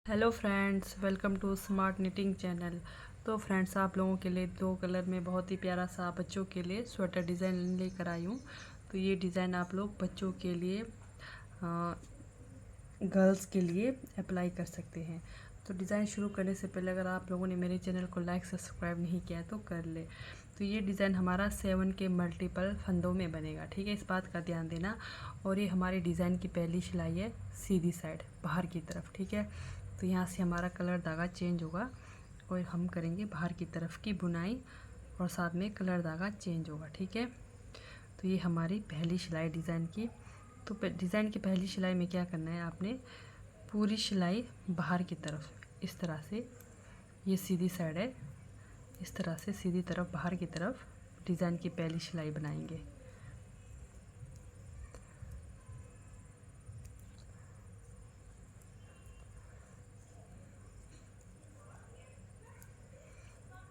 Hello friends, welcome to smart knitting channel. तो friends, आप लोगों के लिए दो कलर में बहुत ही प्यारा सा बच्चों के लिए स्वेटर डिज़ाइन लेकर आई हूँ। तो ये डिज़ाइन आप लोग बच्चों के लिए, गर्ल्स के लिए अप्लाई कर सकते हैं। तो डिज़ाइन शुरू करने से पहले अगर आप लोगों ने मेरे चैनल को लाइक सब्सक्राइब नहीं किया है तो कर ले। तो ये डिज़ाइन हमारा 7 के मल्टीपल फंदों में बनेगा, ठीक है, इस बात का ध्यान देना। और ये हमारी डिज़ाइन की पहली सिलाई है सीधी साइड बाहर की तरफ, ठीक है। तो यहाँ से हमारा कलर धागा चेंज होगा और हम करेंगे बाहर की तरफ की बुनाई और साथ में कलर धागा चेंज होगा, ठीक है। तो ये हमारी पहली सिलाई डिज़ाइन की। तो डिज़ाइन की पहली सिलाई में क्या करना है, आपने पूरी सिलाई बाहर की तरफ इस तरह से, ये सीधी साइड है, इस तरह से सीधी तरफ बाहर की तरफ डिज़ाइन की पहली सिलाई बनाएंगे।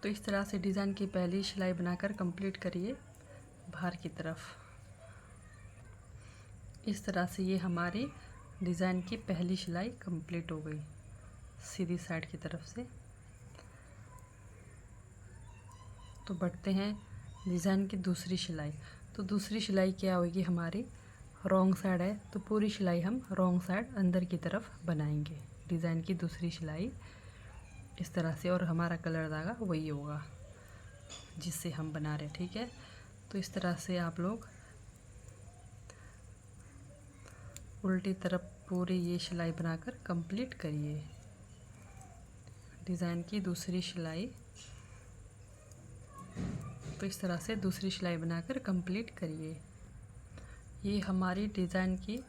तो इस तरह से डिज़ाइन की पहली सिलाई बनाकर कंप्लीट करिए बाहर की तरफ। इस तरह से ये हमारी डिज़ाइन की पहली सिलाई कंप्लीट हो गई सीधी साइड की तरफ से। तो बढ़ते हैं डिज़ाइन की दूसरी सिलाई। तो दूसरी सिलाई क्या होगी, हमारी रॉन्ग साइड है, तो पूरी सिलाई हम रॉन्ग साइड अंदर की तरफ बनाएंगे। डिज़ाइन की दूसरी सिलाई इस तरह से, और हमारा कलर धागा वही होगा जिससे हम बना रहे, ठीक है। तो इस तरह से आप लोग उल्टी तरफ पूरी ये सिलाई बनाकर कंप्लीट करिए। डिज़ाइन की दूसरी सिलाई, तो इस तरह से दूसरी सिलाई बनाकर कंप्लीट करिए। ये हमारी डिज़ाइन की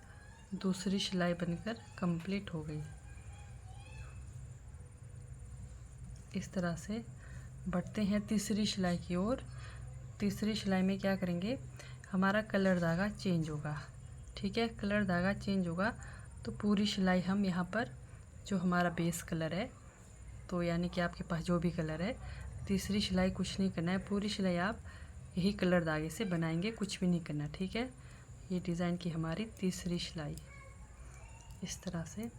दूसरी सिलाई बनकर कंप्लीट हो गई। इस तरह से बढ़ते हैं तीसरी सिलाई की ओर। तीसरी सिलाई में क्या करेंगे, हमारा कलर धागा चेंज होगा, ठीक है। कलर धागा चेंज होगा तो पूरी सिलाई हम यहाँ पर, जो हमारा बेस कलर है, तो यानी कि आपके पास जो भी कलर है, तीसरी सिलाई कुछ नहीं करना है, पूरी सिलाई आप यही कलर धागे से बनाएंगे, कुछ भी नहीं करना, ठीक है। ये डिज़ाइन की हमारी तीसरी सिलाई, इस तरह से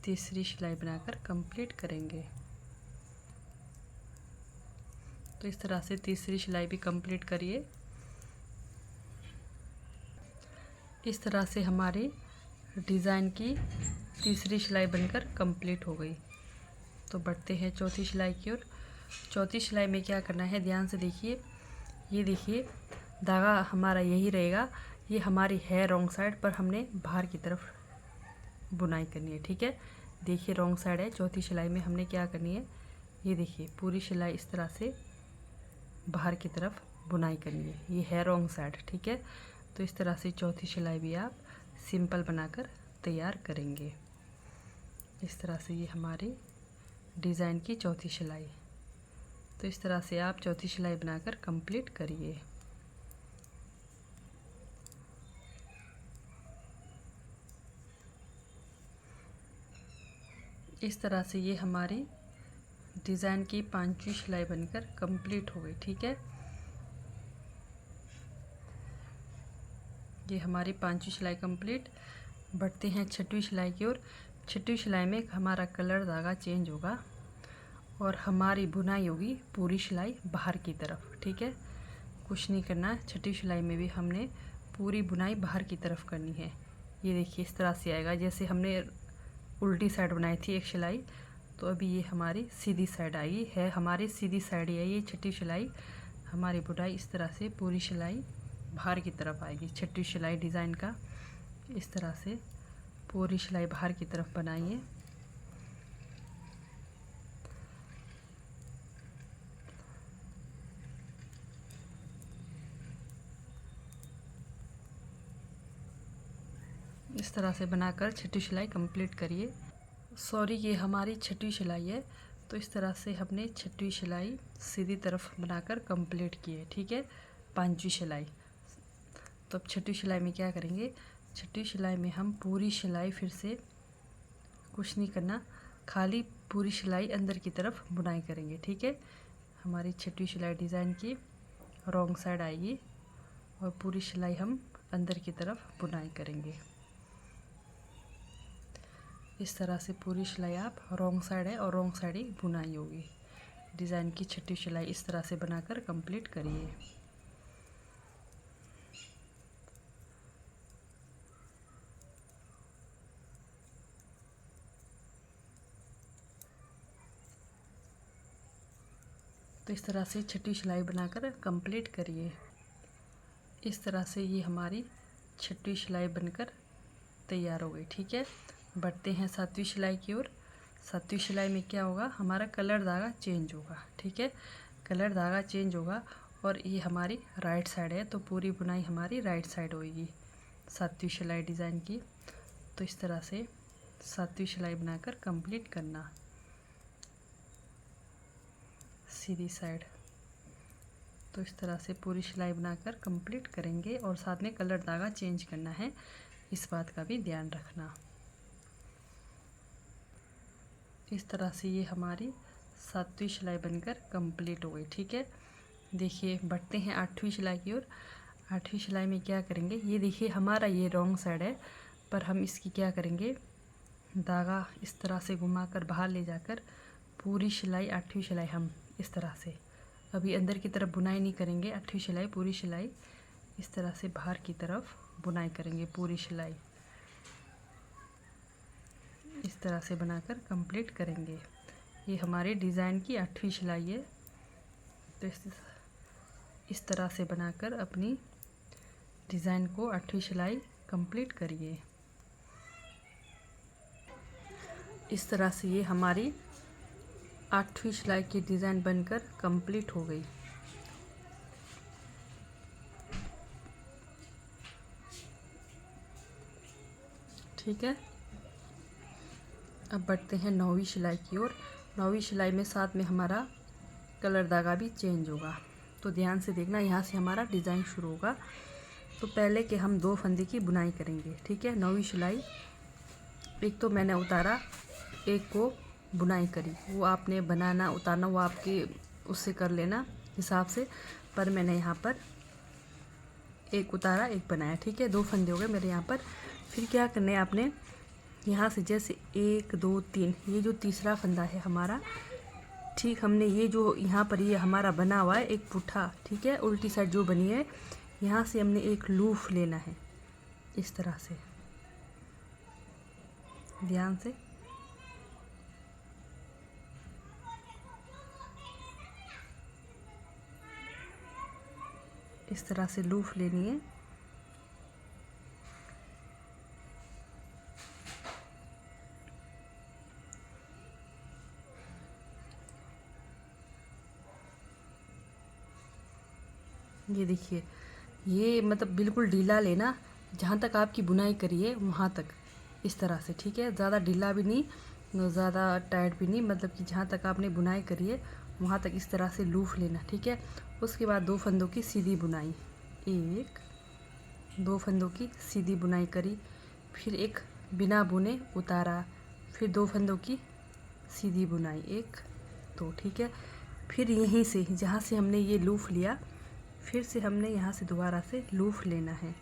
तीसरी सिलाई बनाकर कंप्लीट करेंगे। तो इस तरह से तीसरी सिलाई भी कंप्लीट करिए। इस तरह से हमारी डिज़ाइन की तीसरी सिलाई बनकर कंप्लीट हो गई। तो बढ़ते हैं चौथी सिलाई की ओर। चौथी सिलाई में क्या करना है, ध्यान से देखिए। ये देखिए, धागा हमारा यही रहेगा, ये हमारी है रॉन्ग साइड, पर हमने बाहर की तरफ बुनाई करनी है, ठीक है। देखिए रॉन्ग साइड है, चौथी सिलाई में हमने क्या करनी है, ये देखिए पूरी सिलाई इस तरह से बाहर की तरफ बुनाई करनी है, ये है रॉन्ग साइड, ठीक है। तो इस तरह से चौथी सिलाई भी आप सिंपल बनाकर तैयार करेंगे। इस तरह से ये हमारी डिज़ाइन की चौथी सिलाई। तो इस तरह से आप चौथी सिलाई बनाकर कंप्लीट करिए। इस तरह से ये हमारी डिज़ाइन की पांचवी सिलाई बनकर कंप्लीट हो गई, ठीक है। ये हमारी पांचवी सिलाई कंप्लीट। बढ़ते हैं छठवीं सिलाई की ओर। छठवीं सिलाई में हमारा कलर धागा चेंज होगा और हमारी बुनाई होगी पूरी सिलाई बाहर की तरफ, ठीक है। कुछ नहीं करना, छठी सिलाई में भी हमने पूरी बुनाई बाहर की तरफ करनी है। ये देखिए इस तरह से आएगा, जैसे हमने उल्टी साइड बनाई थी एक सिलाई, तो अभी ये हमारी सीधी साइड आई है, हमारी सीधी साइड है ये छठी सिलाई। हमारी बुनाई इस तरह से पूरी सिलाई बाहर की तरफ आएगी। छठी सिलाई डिज़ाइन का इस तरह से पूरी सिलाई बाहर की तरफ बनाइए। इस तरह से बनाकर छठी सिलाई कंप्लीट करिए। सॉरी, ये हमारी छठी सिलाई है। तो इस तरह से हमने छठी सिलाई सीधी तरफ बनाकर कंप्लीट की है, ठीक है, पांचवी सिलाई। तो अब छठी सिलाई में क्या करेंगे, छठी सिलाई में हम पूरी सिलाई फिर से, कुछ नहीं करना, खाली पूरी सिलाई अंदर की तरफ बुनाई करेंगे, ठीक है। हमारी छठी सिलाई डिज़ाइन की रॉन्ग साइड आएगी और पूरी सिलाई हम अंदर की तरफ बुनाई करेंगे। इस तरह से पूरी सिलाई आप रॉन्ग साइड है और रॉन्ग साइड ही बुनाई होगी। डिज़ाइन की छठी सिलाई इस तरह से बनाकर कंप्लीट करिए। तो इस तरह से छठी सिलाई बनाकर कंप्लीट करिए। इस तरह से ये हमारी छठी सिलाई बनकर तैयार हो गई। ठीक है, बढ़ते हैं सातवीं सिलाई की ओर। सातवीं सिलाई में क्या होगा, हमारा कलर धागा चेंज होगा। ठीक है, कलर धागा चेंज होगा और ये हमारी राइट साइड है, तो पूरी बुनाई हमारी राइट साइड होगी सातवीं सिलाई डिज़ाइन की। तो इस तरह से सातवीं सिलाई बनाकर कंप्लीट करना सीधी साइड। तो इस तरह से पूरी सिलाई बनाकर कंप्लीट करेंगे और साथ में कलर धागा चेंज करना है, इस बात का भी ध्यान रखना। इस तरह से ये हमारी सातवीं सिलाई बनकर कंप्लीट हो गई। ठीक है, देखिए बढ़ते हैं आठवीं सिलाई की ओर। आठवीं सिलाई में क्या करेंगे, ये देखिए हमारा ये रॉन्ग साइड है, पर हम इसकी क्या करेंगे, धागा इस तरह से घुमाकर बाहर ले जाकर पूरी सिलाई आठवीं सिलाई हम इस तरह से, अभी अंदर की तरफ बुनाई नहीं करेंगे। आठवीं सिलाई पूरी सिलाई इस तरह से बाहर की तरफ बुनाई करेंगे। पूरी सिलाई इस तरह से बनाकर कंप्लीट करेंगे। ये हमारे डिज़ाइन की आठवीं सिलाई है। तो इस तरह से बनाकर अपनी डिज़ाइन को आठवीं सिलाई कंप्लीट करिए। इस तरह से ये हमारी आठवीं सिलाई की डिज़ाइन बनकर कंप्लीट हो गई। ठीक है, अब बढ़ते हैं नौवीं सिलाई की ओर। नौवीं सिलाई में साथ में हमारा कलर धागा भी चेंज होगा, तो ध्यान से देखना। यहाँ से हमारा डिज़ाइन शुरू होगा, तो पहले के हम 2 फंदे की बुनाई करेंगे। ठीक है, नौवीं सिलाई एक तो मैंने उतारा, एक को बुनाई करी। वो आपने बनाना उतारना वो आपके उससे कर लेना हिसाब से, पर मैंने यहाँ पर एक उतारा एक बनाया। ठीक है, 2 फंदे हो गए मेरे यहाँ पर। फिर क्या करना है आपने, यहाँ से जैसे 1 2 3, ये जो तीसरा फंदा है हमारा, ठीक हमने ये जो यहाँ पर ये हमारा बना हुआ है एक पुट्ठा, ठीक है, उल्टी साइड जो बनी है, यहाँ से हमने एक लूफ लेना है इस तरह से, ध्यान से। इस तरह से लूफ लेनी है। ये देखिए, ये मतलब बिल्कुल ढीला लेना, जहाँ तक आपकी बुनाई करी है वहाँ तक इस तरह से। ठीक है, ज़्यादा ढीला भी नहीं, ज़्यादा टाइट भी नहीं, मतलब कि जहाँ तक आपने बुनाई करी है वहाँ तक इस तरह से लूफ लेना। ठीक है, उसके बाद 2 फंदों की सीधी बुनाई, 1 2 फंदों की सीधी बुनाई करी, फिर एक बिना बुने उतारा, फिर 2 फंदों की सीधी बुनाई 1 2। ठीक है, फिर यहीं से जहाँ से हमने ये लूफ लिया, फिर से हमने यहाँ से दोबारा से लूफ लेना है।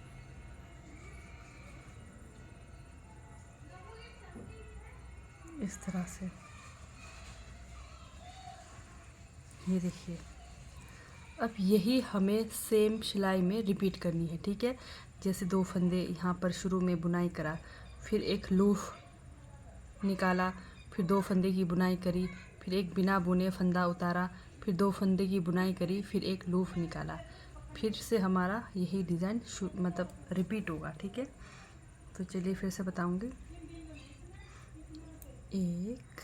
इस तरह से ये देखिए, अब यही हमें सेम सिलाई में रिपीट करनी है। ठीक है, जैसे 2 फंदे यहाँ पर शुरू में बुनाई करा, फिर एक लूफ निकाला, फिर 2 फंदे की बुनाई करी, फिर एक बिना बुने फंदा उतारा, फिर 2 फंदे की बुनाई करी, फिर एक लूफ निकाला, फिर से हमारा यही डिज़ाइन मतलब रिपीट होगा। ठीक है, तो चलिए फिर से बताऊंगी। 1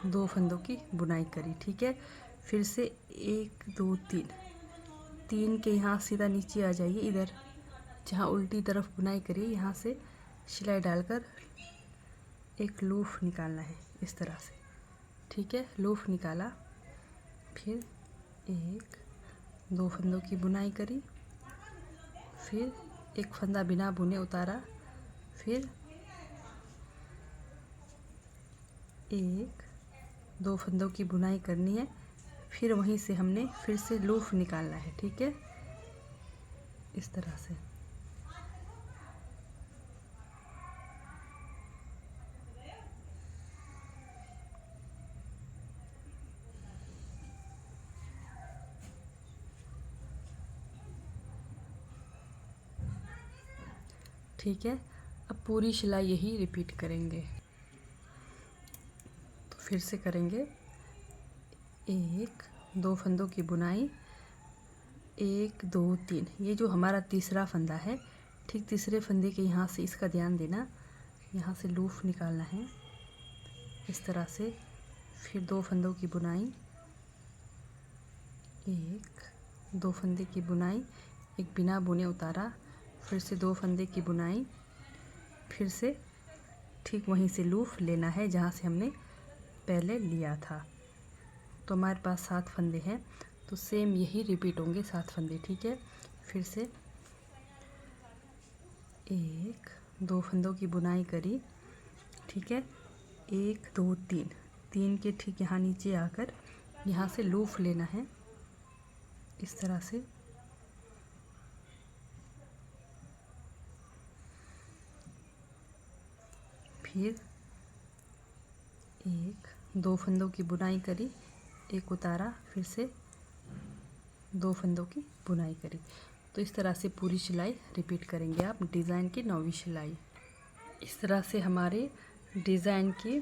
2 फंदों की बुनाई करी, ठीक है, फिर से 1 2 3 के यहाँ सीधा नीचे आ जाइए, इधर जहाँ उल्टी तरफ बुनाई करी यहाँ से सिलाई डालकर एक लूफ निकालना है इस तरह से। ठीक है, लूफ निकाला, फिर 1 2 फंदों की बुनाई करी, फिर एक फंदा बिना बुने उतारा, फिर 1 2 फंदों की बुनाई करनी है, फिर वहीं से हमने फिर से लूफ निकालना है। ठीक है, इस तरह से। ठीक है। अब पूरी सिलाई यही रिपीट करेंगे। तो फिर से करेंगे 1 2 फंदों की बुनाई, 1 2 3। ये जो हमारा तीसरा फंदा है, ठीक तीसरे फंदे के यहाँ से इसका ध्यान देना, यहाँ से लूफ निकालना है इस तरह से। फिर 2 फंदों की बुनाई, 1 2 फंदे की बुनाई, एक बिना बुने उतारा, फिर से 2 फंदे की बुनाई, फिर से ठीक वहीं से लूफ लेना है जहाँ से हमने पहले लिया था। तो हमारे पास 7 फंदे हैं, तो सेम यही रिपीट होंगे 7 फंदे। ठीक है। फिर से 1 2 फंदों की बुनाई करी, ठीक है। 1 2 3 3 के ठीक यहाँ नीचे आकर यहाँ से लूफ लेना है इस तरह से। फिर 1 2 फंदों की बुनाई करी, एक उतारा, फिर से 2 फंदों की बुनाई करी। तो इस तरह से पूरी सिलाई रिपीट करेंगे आप डिज़ाइन की 9वीं सिलाई। इस तरह से हमारे डिज़ाइन की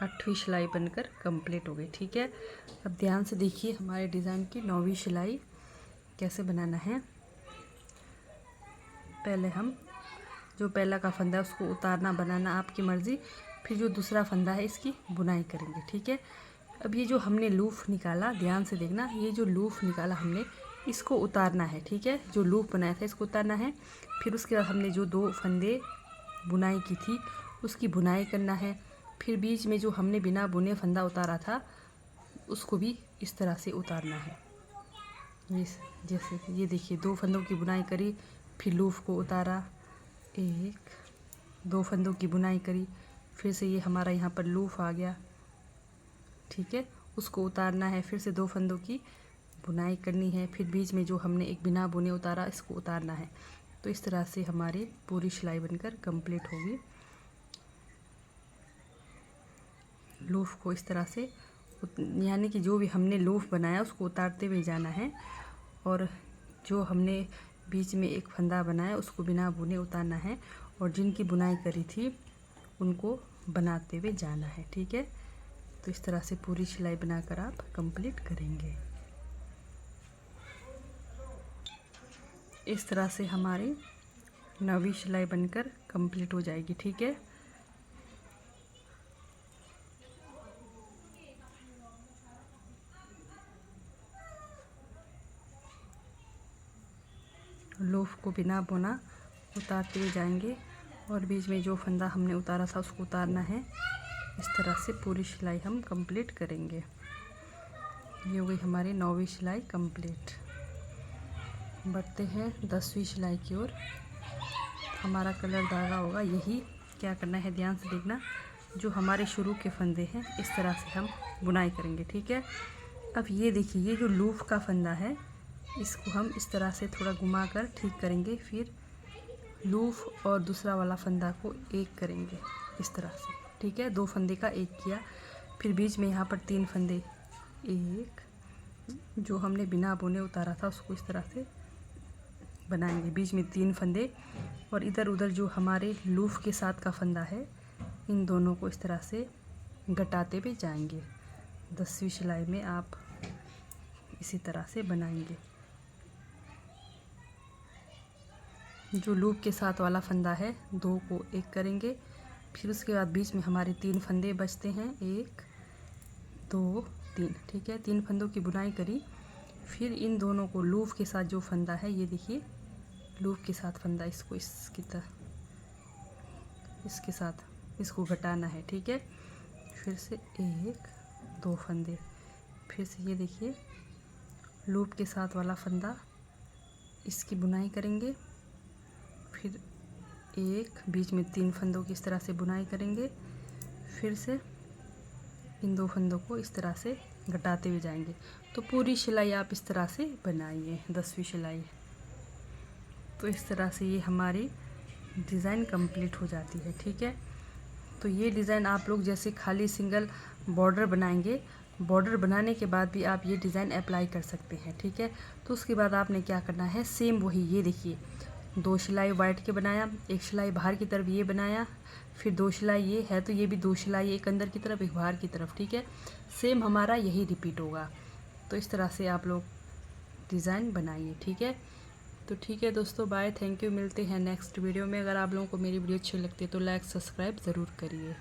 8वीं सिलाई बनकर कंप्लीट हो गई। ठीक है। अब ध्यान से देखिए हमारे डिज़ाइन की 9वीं सिलाई कैसे बनाना है। पहले हम जो पहला का फंदा है उसको उतारना बनाना आपकी मर्ज़ी, फिर जो दूसरा फंदा है इसकी बुनाई करेंगे। ठीक है। अब ये जो हमने लूफ निकाला, ध्यान से देखना, ये जो लूफ निकाला हमने इसको उतारना है। ठीक है। जो लूफ बनाया था इसको उतारना है। फिर उसके बाद हमने जो 2 फंदे बुनाई की थी उसकी बुनाई करना है। फिर बीच में जो हमने बिना बुने फंदा उतारा था उसको भी इस तरह से उतारना है। ये जैसे ये देखिए 2 फंदों की बुनाई करी, फिर लूफ को उतारा, 1 2 फंदों की बुनाई करी, फिर से ये हमारा यहाँ पर लूफ आ गया। ठीक है। उसको उतारना है, फिर से 2 फंदों की बुनाई करनी है, फिर बीच में जो हमने एक बिना बुने उतारा इसको उतारना है। तो इस तरह से हमारी पूरी सिलाई बनकर कंप्लीट होगी। लूफ को इस तरह से यानी कि जो भी हमने लूफ बनाया उसको उतारते हुए जाना है, और जो हमने बीच में एक फंदा बनाया उसको बिना बुने उतारना है, और जिनकी बुनाई करी थी उनको बनाते हुए जाना है। ठीक है। तो इस तरह से पूरी सिलाई बनाकर आप कंप्लीट करेंगे। इस तरह से हमारी 9वीं सिलाई बनकर कंप्लीट हो जाएगी। ठीक है। लूफ को बिना बुना उतारते हुए जाएंगे, और बीच में जो फंदा हमने उतारा था उसको उतारना है। इस तरह से पूरी सिलाई हम कंप्लीट करेंगे। ये हो गई हमारी 9वीं सिलाई कंप्लीट। बढ़ते हैं 10वीं सिलाई की ओर। हमारा कलर धागा होगा यही। क्या करना है ध्यान से देखना, जो हमारे शुरू के फंदे हैं इस तरह से हम बुनाई करेंगे। ठीक है। अब ये देखिए ये जो लूफ का फंदा है इसको हम इस तरह से थोड़ा घुमा कर ठीक करेंगे, फिर लूफ और दूसरा वाला फंदा को एक करेंगे इस तरह से। ठीक है। 2 फंदे का एक किया, फिर बीच में यहाँ पर 3 फंदे, एक जो हमने बिना बुने उतारा था उसको इस तरह से बनाएंगे, बीच में 3 फंदे, और इधर उधर जो हमारे लूफ के साथ का फंदा है इन दोनों को इस तरह से घटाते हुए जाएंगे। 10वीं सिलाई में आप इसी तरह से बनाएंगे। जो लूप के साथ वाला फंदा है 2 को एक करेंगे, फिर उसके बाद बीच में हमारे 3 फंदे बचते हैं, 1 2 3। ठीक है। 3 फंदों की बुनाई करी, फिर इन दोनों को लूफ के साथ जो फंदा है ये देखिए लूफ के साथ फंदा, इसको इसकी तरह इसके साथ इसको घटाना है। ठीक है। फिर से 1 2 फंदे, फिर से ये देखिए लूप के साथ वाला फंदा, इसकी बुनाई करेंगे, फिर 1 बीच में 3 फंदों की इस तरह से बुनाई करेंगे, फिर से इन 2 फंदों को इस तरह से घटाते हुए जाएंगे। तो पूरी सिलाई आप इस तरह से बनाइए 10वीं सिलाई। तो इस तरह से ये हमारी डिज़ाइन कंप्लीट हो जाती है। ठीक है। तो ये डिज़ाइन आप लोग जैसे खाली सिंगल बॉर्डर बनाएंगे, बॉर्डर बनाने के बाद भी आप ये डिज़ाइन अप्लाई कर सकते हैं। ठीक है। तो उसके बाद आपने क्या करना है, सेम वही ये देखिए 2 सिलाई वाइट के बनाया, 1 सिलाई बाहर की तरफ ये बनाया, फिर 2 सिलाई ये है तो ये भी 2 सिलाई, एक अंदर की तरफ एक बाहर की तरफ। ठीक है, सेम हमारा यही रिपीट होगा। तो इस तरह से आप लोग डिज़ाइन बनाइए। ठीक है, तो ठीक है दोस्तों, बाय, थैंक यू। मिलते हैं नेक्स्ट वीडियो में। अगर आप लोगों को मेरी वीडियो अच्छी लगती है तो लाइक सब्सक्राइब ज़रूर करिए।